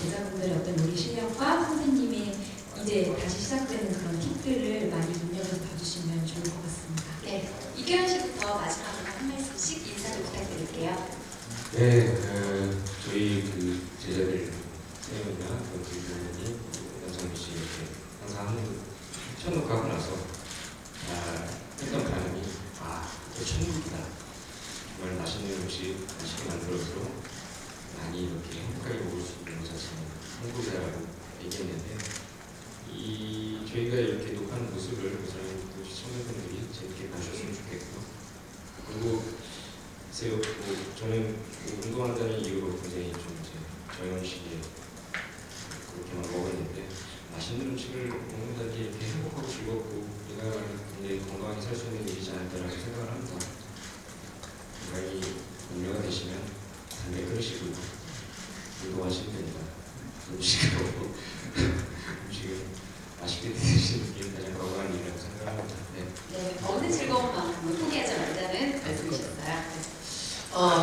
제자분들의 어떤 요리 실력과 선생님의 이제 다시 시작되는 그런 팁들을 많이 눈여겨서 봐주시면 좋을 것 같습니다. 네, 이규현 씨부터 마지막으로 한 말씀씩 인사를 부탁드립니다. 네, 저희 그 제자들 선생님이나 교수님이 연상민 씨 이렇게 항상 첫 녹화하고 나서 했던 반응이 이거 천국이다. 정말 맛있는 음식 맛있게 만들어서 많이 이렇게 행복하게 먹을 수 있는 것 자체는 한국이다라고 얘기했는데 저희가 이렇게 녹화하는 모습을 시청자분들이 재밌게 보셨으면 좋겠고 그리고 글쎄요, 저는 운동한다는 이유로 굉장히 좀 저염식에 그렇게만 먹었는데 맛있는 음식을 먹는다는 게 이렇게 행복하고 즐겁고 내가 굉장히 건강하게 살 수 있는 일이지 않을까라고 생각을 합니다. 건강히 운명가 되시면 담배 끊으시고 운동하시면 됩니다. 음식을 먹고 음식을 맛있게 드시는 게 가장 건강한 일이라고 생각합니다. 네, 먹는 즐거움만큼은 포기하지 말자는 말씀이셨어요.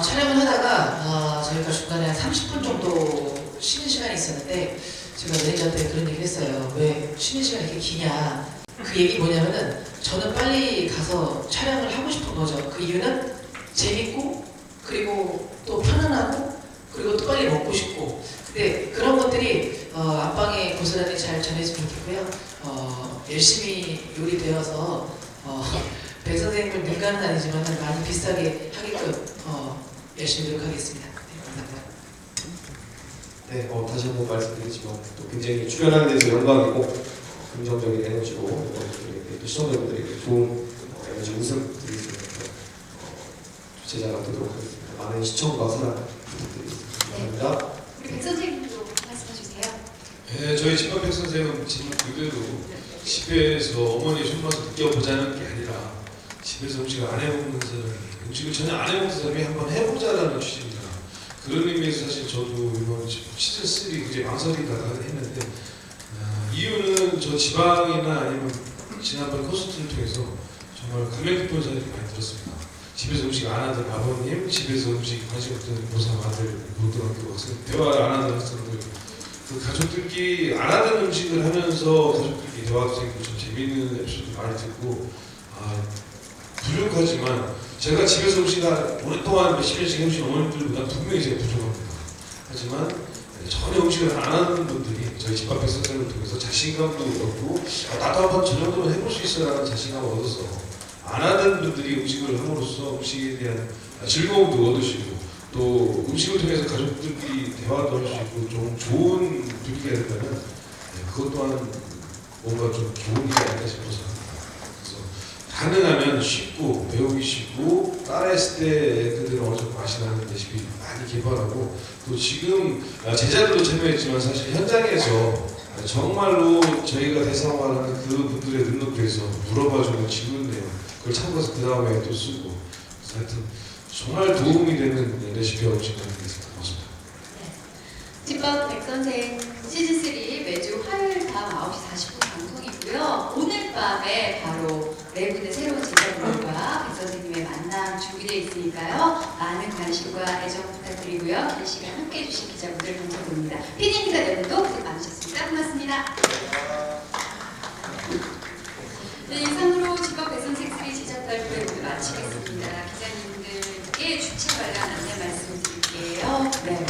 촬영을 하다가 저희가 중간에 한 30분 정도 쉬는 시간이 있었는데 제가 매니저한테 그런 얘기를 했어요. 왜 쉬는 시간이 이렇게 기냐. 그 얘기 뭐냐면은 저는 빨리 가서 촬영을 하고 싶은 거죠. 그 이유는 재밌고 그리고 또 편안하고 그리고 또 빨리 먹고 싶고 근데 그런 것들이 안방에 고스란히 잘 전해지면 좋겠고요. 열심히 요리되어서 백 선생님을 능가는 아니지만 많이 비슷하게 하게끔 열심히 노력하겠습니다. 네, 감사합니다. 네, 다시 한번 말씀드리지만 또 굉장히 출연하게 돼서 영광이고 긍정적인 에너지로 또 시청자분들에게 좋은 에너지 웃음 드릴 수 있는 제자가 되도록 하겠습니다. 많은 시청과 사랑 부탁드리겠습니다. 감사합니다. 우리 백 선생님도 말씀해 주세요. 네, 저희 집밥백 선생은 지금 그대로 집에서 어머니의 손맛을 느껴보자는 게 아니라 집에서 음식을 안 해먹는 사람이 음식을 전혀 안 해먹는 사람이 한번 해보자라는 취지입니다. 그런 의미에서 사실 저도 이번 시즌3 굉장히 망설이다가 했는데 이유는 저 지방이나 아니면 지난번 콘서트를 통해서 정말 감명 깊은 사연이 많이 들었습니다. 집에서 음식 안 하던 아버님, 집에서 음식 관심 없던 고3 아들, 고등학교 학생, 대화를 안 하던 학생들 그 가족들끼리 안 하던 음식을 하면서 가족들끼리 대화도 생기고 좀 재미있는 에피소드 많이 듣고 부족하지만 제가 집에서 음식을 오랫동안 몇십 년씩 해오신 어머님들보다 분명히 제가 부족합니다. 하지만 전혀 음식을 안 하는 분들이 저희 집밥백 선생님을 통해서 자신감도 얻고 나도 한번 저 정도는 해볼 수 있어라는 자신감을 얻어서 안 하던 분들이 음식을 함으로써 음식에 대한 즐거움도 얻으시고 또 음식을 통해서 가족들끼리 대화도 할 수 있고 좀 좋은 분위기가 된다면 그것 또한 뭔가 좀 좋은 일이 아닐까 싶어서 그래서 가능하면 쉽고 배우기 쉽고 따라했을 때 그대로 어느 정도 맛이 나는 레시피 많이 개발하고 또 지금 제자들도 참여했지만 사실 현장에서 정말로 저희가 대상화하는 그 분들의 능력에서 물어봐주는 질문 내용 그걸 참고해서 그 다음에 또 쓰고 하여튼 정말 도움이 되는 레시피와 음식 만들겠습니다. 고맙습니다. 집밥 백선생 시즌3 매주 화요일 밤 9시 40분 방송이고요. 오늘 밤에 바로 네 분의 새로운 제자분들과 백선생님의 만남 준비되어 있으니까요. 많은 관심과 애정 부탁드리고요. 이 시간 함께해 주신 기자분들 감사드립니다. PD님과 여러분도 고생 많으셨습니다. 고맙습니다. 네, 이상으로 집밥 백선생 3 제작 발표 모두 마치겠습니다. 기자님들께 주체 관련 안내 말씀드릴게요. 네.